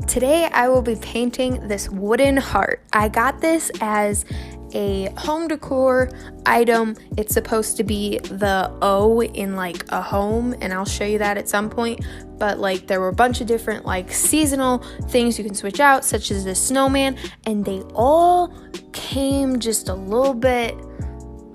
Today I will be painting this wooden heart. I got this as a home decor item. It's supposed to be the O in like a home, and I'll show you that at some point. But like there were a bunch of different like seasonal things you can switch out, such as the snowman, and they all came just a little bit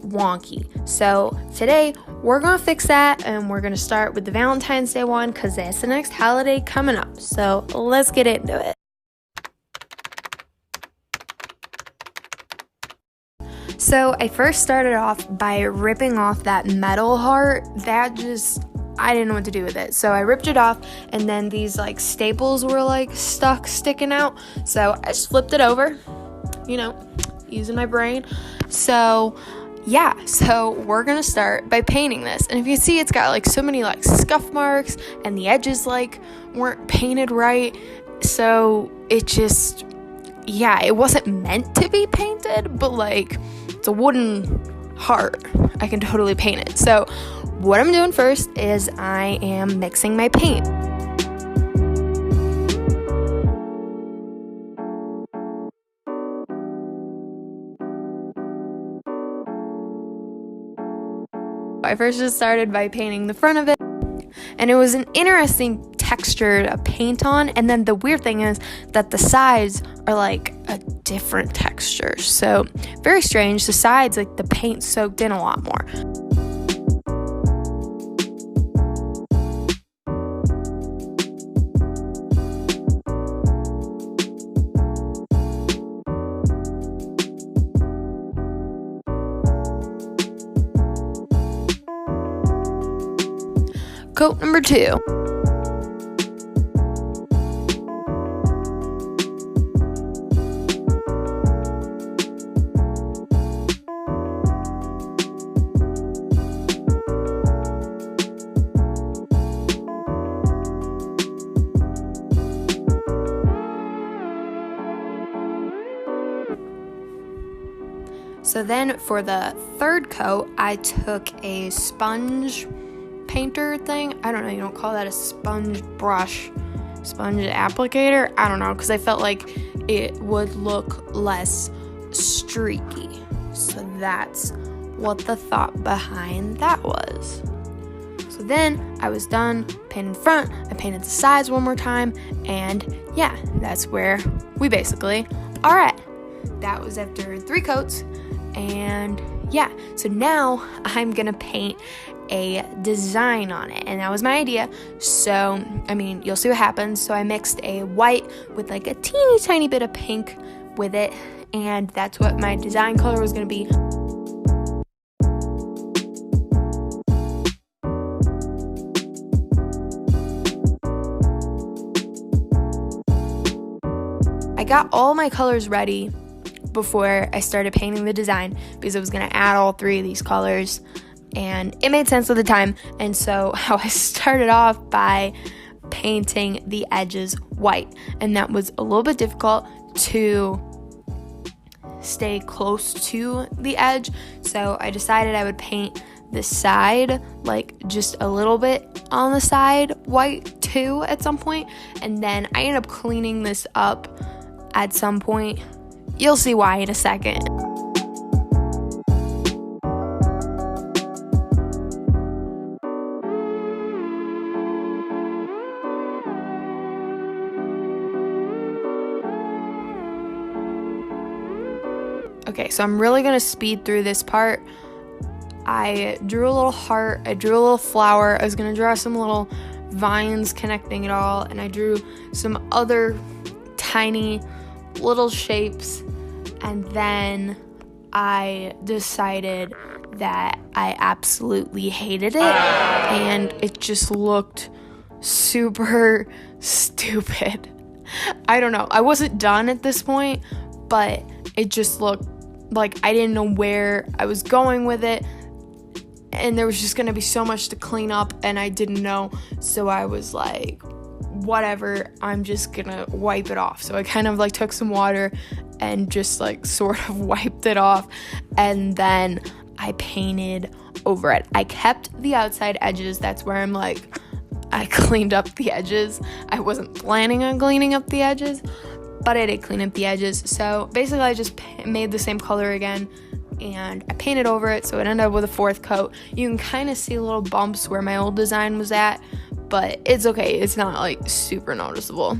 wonky. So today we're gonna fix that, and we're gonna start with the Valentine's Day one because that's the next holiday coming up. So let's get into it. So I first started off by ripping off that metal heart. I didn't know what to do with it. So I ripped it off, and then these like staples were like sticking out. So I just flipped it over, using my brain. So we're gonna start by painting this. And if you see, it's got like so many like scuff marks, and the edges like weren't painted right. So it wasn't meant to be painted, but like it's a wooden heart. I can totally paint it. So what I'm doing first is I am mixing my paint. I first just started by painting the front of it, and it was an interesting texture to paint on. And then the weird thing is that the sides are like a different texture. So very strange. The sides, like the paint soaked in a lot more. Coat number 2. So then for the third coat, I took a sponge painter thing. I don't know, you don't call that a sponge brush, sponge applicator? I don't know, because I felt like it would look less streaky. So that's what the thought behind that was. So then I was done painting the front. I painted the sides one more time, and that's where we basically are at. That was after 3 coats, and so now I'm gonna paint a design on it, and that was my idea. So you'll see what happens. So I mixed a white with like a teeny tiny bit of pink with it, and that's what my design color was going to be. I got all my colors ready before I started painting the design because I was going to add all 3 of these colors, and it made sense at the time. And so how I started off by painting the edges white, and that was a little bit difficult to stay close to the edge. So I decided I would paint the side, like just a little bit on the side white too at some point, and then I ended up cleaning this up at some point. You'll see why in a second. Okay, so I'm really gonna speed through this part. I drew a little heart, I drew a little flower, I was gonna draw some little vines connecting it all, and I drew some other tiny little shapes, and then I decided that I absolutely hated it, and it just looked super stupid. I don't know, I wasn't done at this point, but it just looked like I didn't know where I was going with it, and there was just gonna be so much to clean up, and I didn't know. So I was like, whatever, I'm just gonna wipe it off. So I kind of like took some water and just like sort of wiped it off, and then I painted over it. I kept the outside edges. That's where I'm like, I cleaned up the edges. I wasn't planning on cleaning up the edges, but I did clean up the edges. So basically I just made the same color again, and I painted over it, so it ended up with a fourth coat. You can kind of see little bumps where my old design was at, but it's okay. It's not like super noticeable.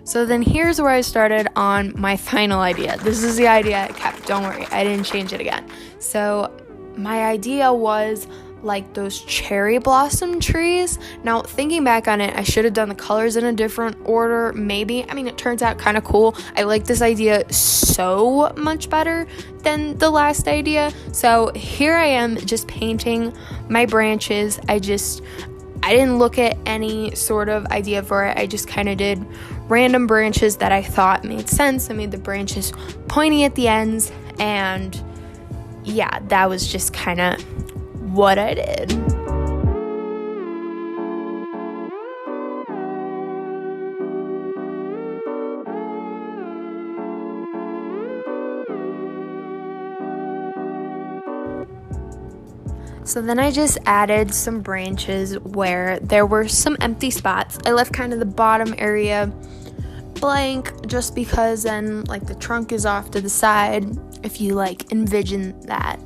So then here's where I started on my final idea. This is the idea I kept. Don't worry, I didn't change it again. So my idea was like those cherry blossom trees. Now, thinking back on it, I should have done the colors in a different order, maybe. I mean, it turns out kind of cool. I like this idea so much better than the last idea. So here I am just painting my branches. I didn't look at any sort of idea for it. I just kind of did random branches that I thought made sense. I made the branches pointy at the ends, and yeah, that was just kind of what I did. So then I just added some branches where there were some empty spots. I left kind of the bottom area blank just because then like the trunk is off to the side, if you like envision that.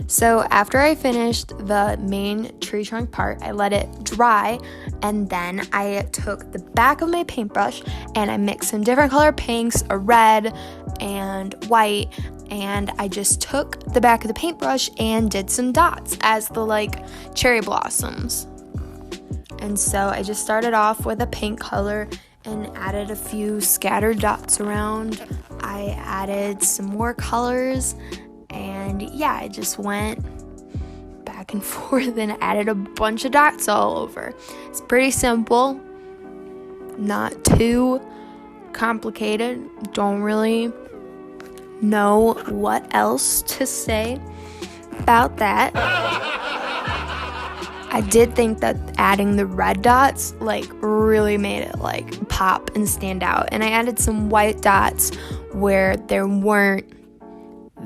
So after I finished the main tree trunk part, I let it dry, and then I took the back of my paintbrush and I mixed some different color pinks, a red and white, and I just took the back of the paintbrush and did some dots as the like cherry blossoms. And so I just started off with a pink color and added a few scattered dots around. I added some more colors, and yeah, I just went back and forth and added a bunch of dots all over. It's pretty simple, not too complicated. Don't really know what else to say about that. I did think that adding the red dots like really made it like pop and stand out, and I added some white dots where there weren't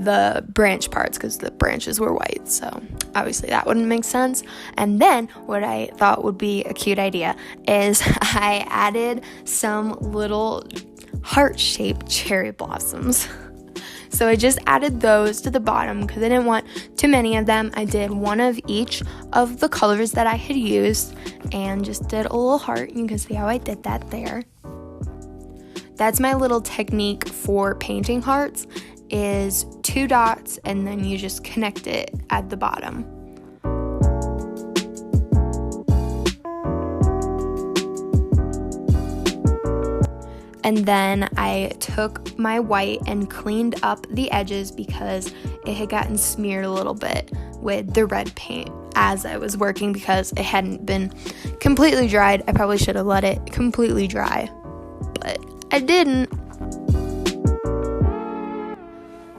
the branch parts because the branches were white, so obviously that wouldn't make sense. And then what I thought would be a cute idea is I added some little heart-shaped cherry blossoms. So I just added those to the bottom because I didn't want too many of them. I did one of each of the colors that I had used and just did a little heart. You can see how I did that there. That's my little technique for painting hearts, is 2 dots and then you just connect it at the bottom. And then I took my white and cleaned up the edges because it had gotten smeared a little bit with the red paint as I was working because it hadn't been completely dried. I probably should have let it completely dry, but I didn't.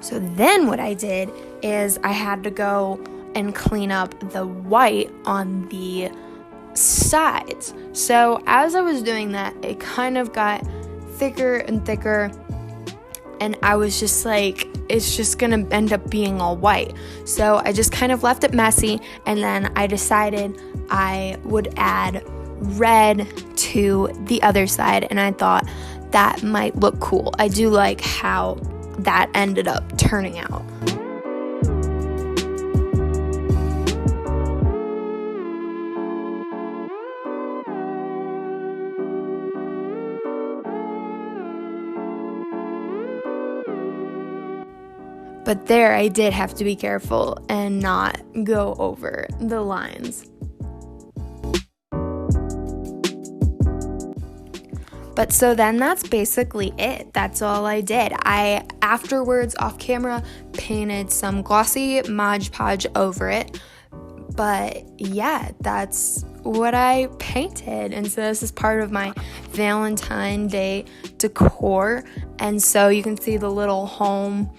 So then what I did is I had to go and clean up the white on the sides. So as I was doing that, it kind of got thicker and thicker, and I was just like, it's just gonna end up being all white. So I just kind of left it messy, and then I decided I would add red to the other side, and I thought that might look cool. I do like how that ended up turning out. But there I did have to be careful and not go over the lines. But so then that's basically it. That's all I did. I afterwards off camera painted some glossy Mod Podge over it. But yeah, that's what I painted. And so this is part of my Valentine Day decor. And so you can see the little home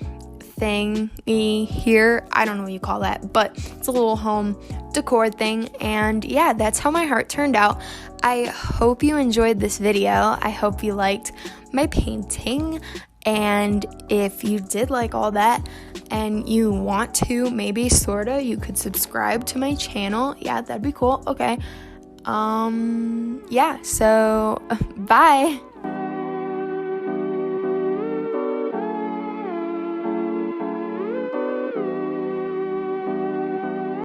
thingy here. I don't know what you call that, but it's a little home decor thing. And yeah, that's how my heart turned out. I hope you enjoyed this video. I hope you liked my painting. And if you did like all that and you want to, maybe sorta, you could subscribe to my channel. Yeah, that'd be cool. Okay. Yeah, so bye.